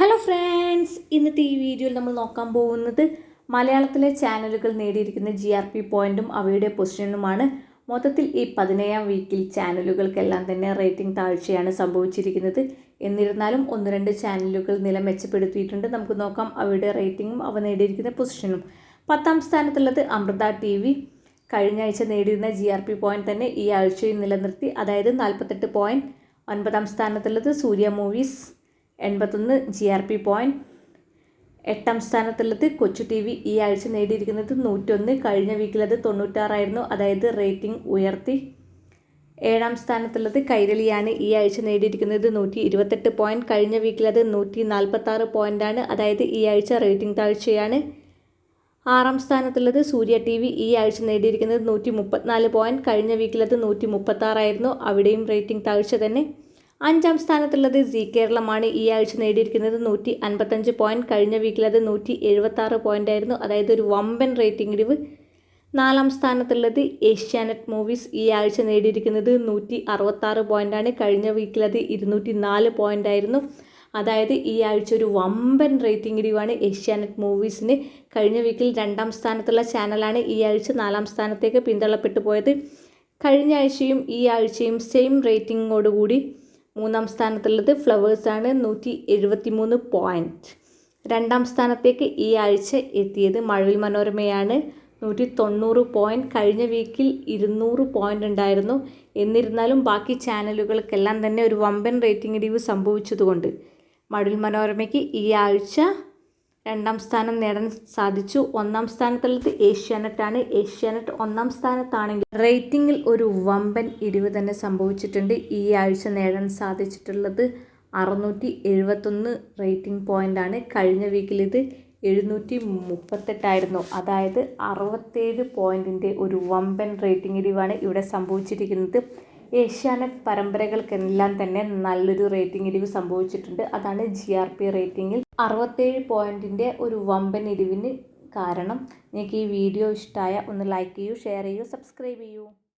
Hello friends, ഇന്നത്തെ ഈ വീഡിയോയിൽ നമ്മൾ നോക്കാൻ പോകുന്നത് മലയാളത്തിലെ ചാനലുകൾ നേടിയിരിക്കുന്ന GRP പോയിൻറ്റും അവയുടെ പൊസിഷനുമാണ്. മൊത്തത്തിൽ ഈ 17ാം വീക്കിൽ ചാനലുകൾക്കെല്ലാം തന്നെ റേറ്റിംഗ് താഴ്ചയാണ് സംഭവിച്ചിരിക്കുന്നത്. എന്നിരുന്നാലും 1-2 ചാനലുകൾ നില മെച്ചപ്പെടുത്തിയിട്ടുണ്ട്. നമുക്ക് നോക്കാം അവയുടെ റേറ്റിംഗും അവ നേടിയിരിക്കുന്ന പൊസിഷനും. 10ാം സ്ഥാനത്തുള്ളത് അമൃത TV. കഴിഞ്ഞ ആഴ്ച നേടിയിരുന്ന GRP പോയിൻറ്റ് തന്നെ ഈ ആഴ്ചയും നിലനിർത്തി, അതായത് 48 പോയിൻറ്റ്. 9ാം സ്ഥാനത്തുള്ളത് സൂര്യ മൂവീസ്, 81 GRP പോയിൻറ്റ്. 8ാം സ്ഥാനത്തുള്ളത് കൊച്ചു TV. ഈ ആഴ്ച നേടിയിരിക്കുന്നത് 101. കഴിഞ്ഞ വീക്കിൽ അത് 96 ആയിരുന്നു, അതായത് റേറ്റിംഗ് ഉയർത്തി. 7ാം സ്ഥാനത്തുള്ളത് കൈരളിയാണ്. ഈ ആഴ്ച നേടിയിരിക്കുന്നത് 128 പോയിൻറ്റ്. കഴിഞ്ഞ വീക്കിൽ അത് 146 പോയിൻ്റാണ്, അതായത് ഈ ആഴ്ച റേറ്റിംഗ് താഴ്ചയാണ്. 6ാം സ്ഥാനത്തുള്ളത് സൂര്യ TV. ഈ ആഴ്ച നേടിയിരിക്കുന്നത് 134 പോയിൻറ്റ്. കഴിഞ്ഞ വീക്കിൽ അത് 136 ആയിരുന്നു, അവിടെയും റേറ്റിംഗ് താഴ്ച തന്നെ. 5ാം സ്ഥാനത്തുള്ളത് സീ കേരളമാണ്. ഈ ആഴ്ച നേടിയിരിക്കുന്നത് 155 പോയിൻറ്റ്. കഴിഞ്ഞ വീക്കിൽ അത് 176 പോയിൻ്റ് ആയിരുന്നു, അതായത് ഒരു വമ്പൻ റേറ്റിംഗ് ഇടിവ്. 4ാം സ്ഥാനത്തുള്ളത് ഏഷ്യാനെറ്റ് മൂവീസ്. ഈ ആഴ്ച നേടിയിരിക്കുന്നത് 166 പോയിൻ്റാണ്. കഴിഞ്ഞ വീക്കിൽ അത് 204 പോയിൻ്റ് ആയിരുന്നു, അതായത് ഈ ആഴ്ച ഒരു വമ്പൻ റേറ്റിംഗ് ഇടിവാണ് ഏഷ്യാനെറ്റ് മൂവീസിന്. കഴിഞ്ഞ വീക്കിൽ 2ാം സ്ഥാനത്തുള്ള ചാനലാണ് ഈ ആഴ്ച 4ാം സ്ഥാനത്തേക്ക് പിന്തള്ളപ്പെട്ടു പോയത്. കഴിഞ്ഞ ആഴ്ചയും ഈ ആഴ്ചയും സെയിം റേറ്റിംഗോടുകൂടി 3ാം സ്ഥാനത്തുള്ളത് ഫ്ലവേഴ്സാണ്, 173 പോയിൻറ്റ്. 2ാം സ്ഥാനത്തേക്ക് ഈ ആഴ്ച എത്തിയത് മഴവിൽ മനോരമയാണ്, 190 പോയിൻറ്റ്. കഴിഞ്ഞ വീക്കിൽ 200 പോയിൻ്റ് ഉണ്ടായിരുന്നു. എന്നിരുന്നാലും ബാക്കി ചാനലുകൾക്കെല്ലാം തന്നെ ഒരു വമ്പൻ റേറ്റിംഗ് ഇടിവ് സംഭവിച്ചതുകൊണ്ട് മഴവിൽ മനോരമയ്ക്ക് ഈ ആഴ്ച 2ാം സ്ഥാനം നേടാൻ സാധിച്ചു. 1ാം സ്ഥാനത്തുള്ളത് ഏഷ്യാനെറ്റാണ്. ഏഷ്യാനെറ്റ് 1ാം സ്ഥാനത്താണെങ്കിൽ റേറ്റിംഗിൽ ഒരു വമ്പൻ ഇടിവ് തന്നെ സംഭവിച്ചിട്ടുണ്ട്. ഈ ആഴ്ച നേടാൻ സാധിച്ചിട്ടുള്ളത് 671 റേറ്റിംഗ് പോയിൻ്റാണ്. കഴിഞ്ഞ വീക്കിൽ ഇത് 738 ആയിരുന്നു, അതായത് 67 പോയിൻറ്റിൻ്റെ ഒരു വമ്പൻ റേറ്റിംഗ് ഇടിവാണ് ഇവിടെ സംഭവിച്ചിരിക്കുന്നത്. ഏഷ്യാനെറ്റ് പരമ്പരകൾക്കെല്ലാം തന്നെ നല്ലൊരു റേറ്റിംഗ് ഇടിവ് സംഭവിച്ചിട്ടുണ്ട്. അതാണ് GRP റേറ്റിംഗിൽ 67 പോയിൻറ്റിൻ്റെ ഒരു വമ്പൻ ഇടിവിന് കാരണം. നിങ്ങൾക്ക് ഈ വീഡിയോ ഇഷ്ടമായ ഒന്ന് ലൈക്ക് ചെയ്യൂ, ഷെയർ ചെയ്യൂ, സബ്സ്ക്രൈബ് ചെയ്യൂ.